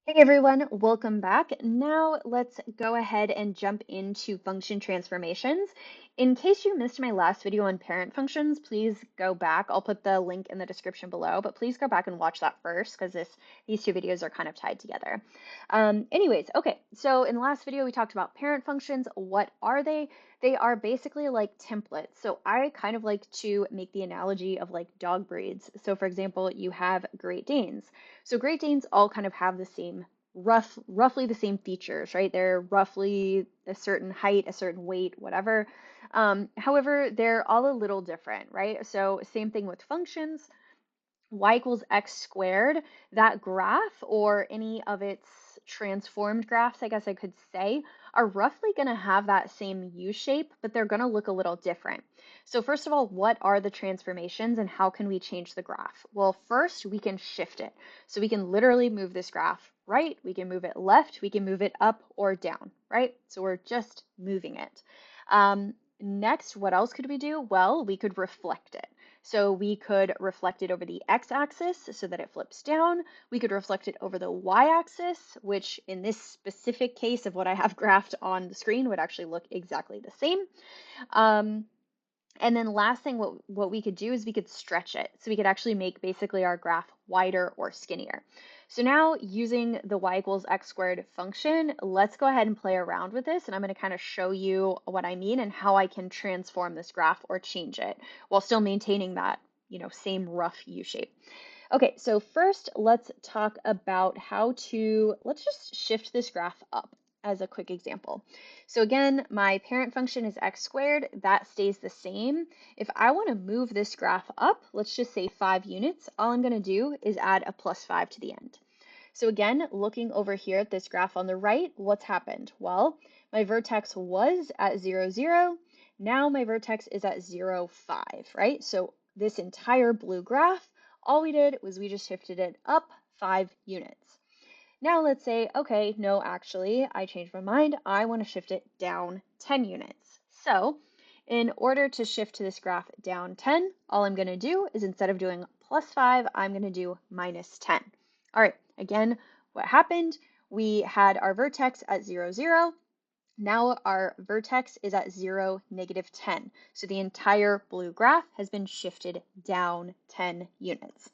Hey everyone, welcome back. Now let's go ahead and jump into function transformations. In case you missed my last video on parent functions, please go back. I'll put the link in the description below, but please go back and watch that first because these two videos are kind of tied together. Anyways, okay, so in the last video we talked about parent functions. What are they? They are basically like templates. So I kind of like to make the analogy of like dog breeds. So for example, you have Great Danes. So Great Danes all kind of have the same roughly the same features, right? They're roughly a certain height, a certain weight, whatever. However, they're all a little different, right? So same thing with functions. Y equals x squared, that graph or any of its transformed graphs, I guess I could say, are roughly going to have that same U shape, but they're going to look a little different. So first of all, what are the transformations and how can we change the graph? Well, first we can shift it. So we can literally move this graph right, we can move it left, we can move it up or down, right? So we're just moving it. Next, what else could we do? Well, we could reflect it. So we could reflect it over the x-axis so that it flips down. We could reflect it over the y-axis, which in this specific case of what I have graphed on the screen would actually look exactly the same. Um, and then last thing, what we could do is we could stretch it. So we could actually make basically our graph wider or skinnier. So now using the y equals x squared function, let's go ahead and play around with this. And I'm going to kind of show you what I mean and how I can transform this graph or change it while still maintaining that, same rough U shape. Okay, so first let's talk about let's just shift this graph up as a quick example. So again, my parent function is x squared, that stays the same. If I want to move this graph up, let's just say 5 units, all I'm going to do is add a plus 5 to the end. So again, looking over here at this graph on the right, what's happened? Well, my vertex was at 0, 0. Now my vertex is at 0, 5, right? So this entire blue graph, all we did was we just shifted it up 5 units. Now let's say, okay, no, actually, I changed my mind. I want to shift it down 10 units. So in order to shift this graph down 10, all I'm going to do is instead of doing plus 5, I'm going to do minus 10. All right, again, what happened? We had our vertex at 0, 0. Now our vertex is at 0, negative 10. So the entire blue graph has been shifted down 10 units.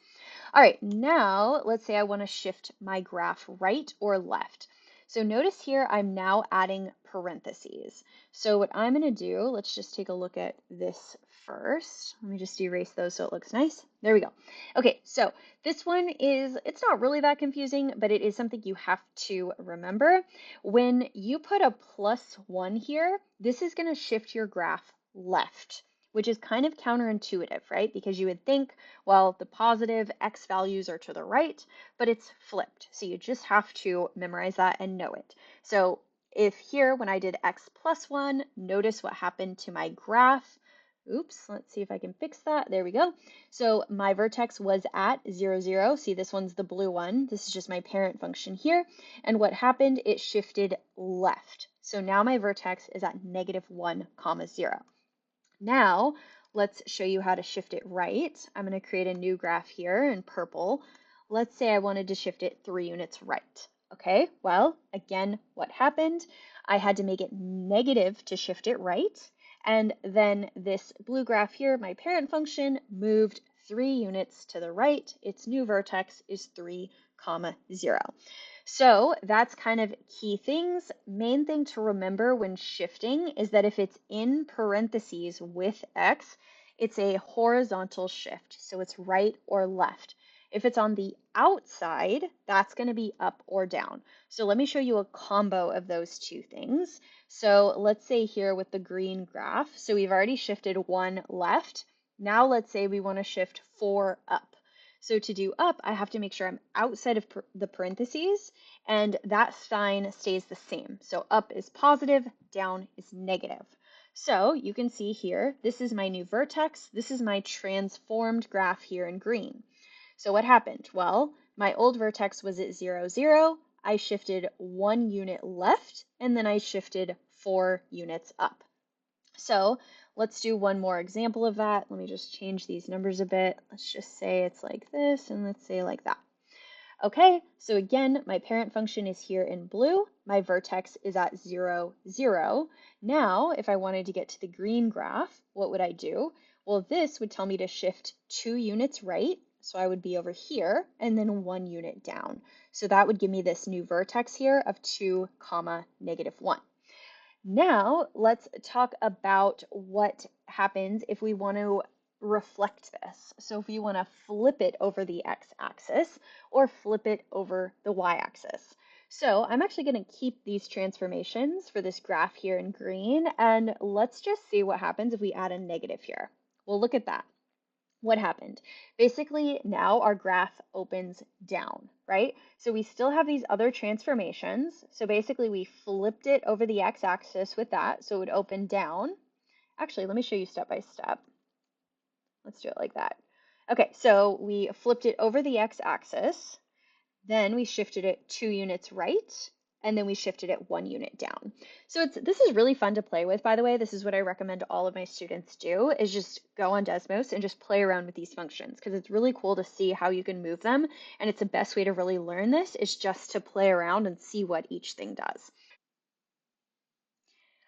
All right, now let's say I want to shift my graph right or left. So notice here I'm now adding parentheses. So what I'm going to do, let's just take a look at this first. Let me just erase those so it looks nice. There we go. Okay, so this one it's not really that confusing, but it is something you have to remember. When you put a +1 here, this is going to shift your graph left, which is kind of counterintuitive, right? Because you would think, well, the positive x values are to the right, but it's flipped. So you just have to memorize that and know it. So if here, when I did x plus 1, notice what happened to my graph. Oops, let's see if I can fix that. There we go. So my vertex was at 0, 0. See, this one's the blue one. This is just my parent function here. And what happened, it shifted left. So now my vertex is at -1, 0. Now, let's show you how to shift it right. I'm going to create a new graph here in purple. Let's say I wanted to shift it 3 units right. Okay, well, again, what happened? I had to make it negative to shift it right. And then this blue graph here, my parent function, moved 3 units to the right. Its new vertex is 3, 0. So that's kind of key things. Main thing to remember when shifting is that if it's in parentheses with X, it's a horizontal shift. So it's right or left. If it's on the outside, that's going to be up or down. So let me show you a combo of those two things. So let's say here with the green graph, so we've already shifted 1 left. Now let's say we want to shift 4 up. So to do up, I have to make sure I'm outside of the parentheses, and that sign stays the same. So up is positive, down is negative. So you can see here, this is my new vertex. This is my transformed graph here in green. So what happened? Well, my old vertex was at 0, 0. I shifted 1 unit left, and then I shifted 4 units up. So let's do one more example of that. Let me just change these numbers a bit. Let's just say it's like this, and let's say like that. Okay, so again, my parent function is here in blue. My vertex is at 0, 0. Now, if I wanted to get to the green graph, what would I do? Well, this would tell me to shift 2 units right. So I would be over here and then 1 unit down. So that would give me this new vertex here of 2 comma -1. Now, let's talk about what happens if we want to reflect this. So if you want to flip it over the x-axis or flip it over the y-axis. So I'm actually going to keep these transformations for this graph here in green, and let's just see what happens if we add a negative here. Well, look at that. What happened? Basically, now our graph opens down, right? So we still have these other transformations. So basically, we flipped it over the x-axis with that, so it would open down. Actually, let me show you step by step. Let's do it like that. Okay, so we flipped it over the x-axis. Then we shifted it 2 units right, and then we shifted it 1 unit down. So this is really fun to play with, by the way. This is what I recommend all of my students do, is just go on Desmos and just play around with these functions, because it's really cool to see how you can move them. And it's the best way to really learn this is just to play around and see what each thing does.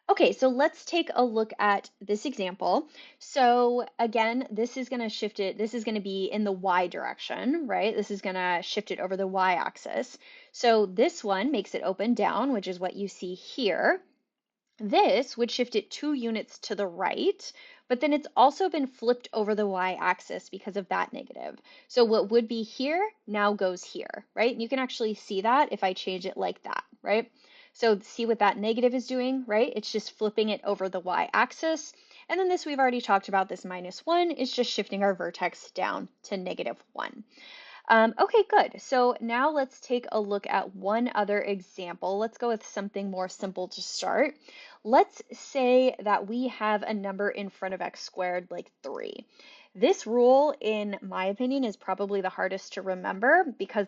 Okay, so let's take a look at this example. So again, this is going to shift it. This is going to be in the y direction, right? This is going to shift it over the y-axis. So this one makes it open down, which is what you see here. This would shift it 2 units to the right, but then it's also been flipped over the y-axis because of that negative. So what would be here now goes here, right? And you can actually see that if I change it like that, right? So see what that negative is doing, right? It's just flipping it over the y-axis. And then this we've already talked about, this -1 is just shifting our vertex down to -1. Okay, good. So now let's take a look at one other example. Let's go with something more simple to start. Let's say that we have a number in front of x squared, like 3. This rule, in my opinion, is probably the hardest to remember because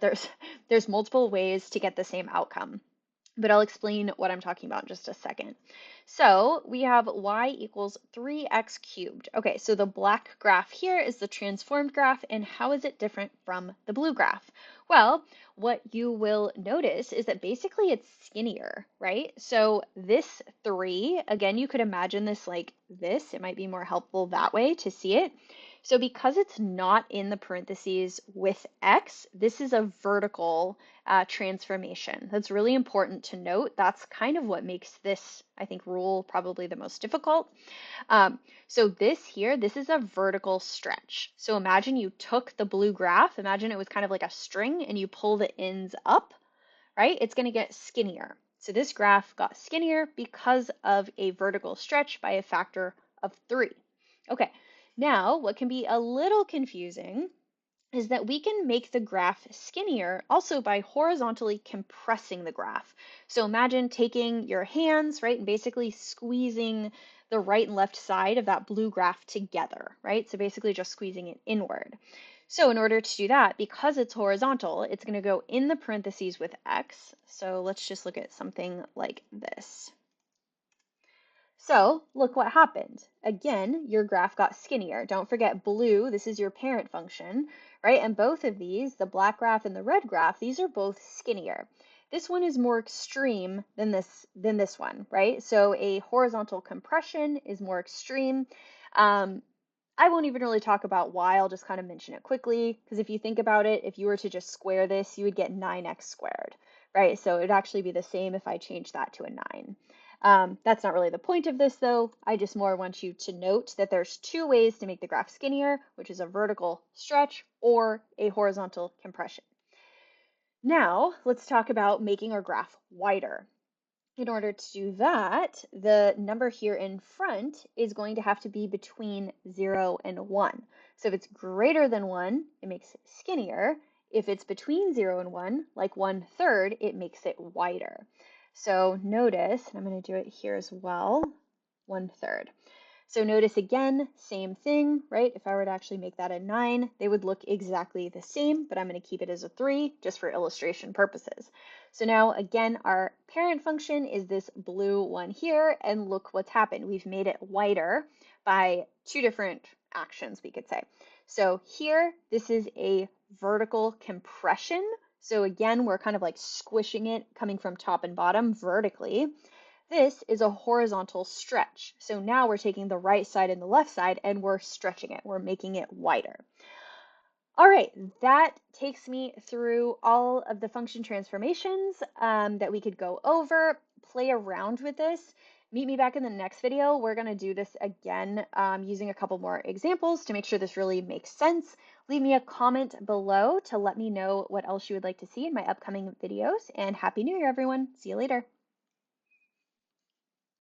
there's multiple ways to get the same outcome. But I'll explain what I'm talking about in just a second. So we have y equals 3x cubed. Okay, so the black graph here is the transformed graph, and how is it different from the blue graph? Well, what you will notice is that basically it's skinnier, right? So this 3, again, you could imagine this like this. It might be more helpful that way to see it. So because it's not in the parentheses with x, this is a vertical transformation. That's really important to note. That's kind of what makes this, I think, rule probably the most difficult. So this here, this is a vertical stretch. So imagine you took the blue graph, imagine it was kind of like a string, and you pull the ends up, right? It's going to get skinnier. So this graph got skinnier because of a vertical stretch by a factor of 3. Okay, now what can be a little confusing is that we can make the graph skinnier also by horizontally compressing the graph. So imagine taking your hands, right, and basically squeezing the right and left side of that blue graph together, right? So basically just squeezing it inward. So in order to do that, because it's horizontal, it's going to go in the parentheses with x. So let's just look at something like this. So look what happened. Again, your graph got skinnier. Don't forget blue, this is your parent function, right? And both of these, the black graph and the red graph, these are both skinnier. This one is more extreme than this one, right? So a horizontal compression is more extreme. I won't even really talk about why, I'll just kind of mention it quickly, because if you think about it, if you were to just square this, you would get 9x squared, right? So it'd actually be the same if I changed that to a 9. That's not really the point of this though. I just more want you to note that there's 2 ways to make the graph skinnier, which is a vertical stretch or a horizontal compression. Now let's talk about making our graph wider. In order to do that, the number here in front is going to have to be between 0 and 1. So if it's greater than 1, it makes it skinnier. If it's between 0 and 1, like 1/3, it makes it wider. So notice, and I'm going to do it here as well, 1/3. So notice again, same thing, right? If I were to actually make that a 9, they would look exactly the same, but I'm going to keep it as a 3 just for illustration purposes. So now again, our parent function is this blue one here, and look what's happened. We've made it wider by 2 different actions, we could say. So here, this is a vertical compression, So again, we're kind of like squishing it coming from top and bottom vertically. This is a horizontal stretch. So now we're taking the right side and the left side and we're stretching it. We're making it wider. All right, that takes me through all of the function transformations that we could go over, play around with this. Meet me back in the next video. We're going to do this again using a couple more examples to make sure this really makes sense. Leave me a comment below to let me know what else you would like to see in my upcoming videos. And Happy New Year, everyone. See you later.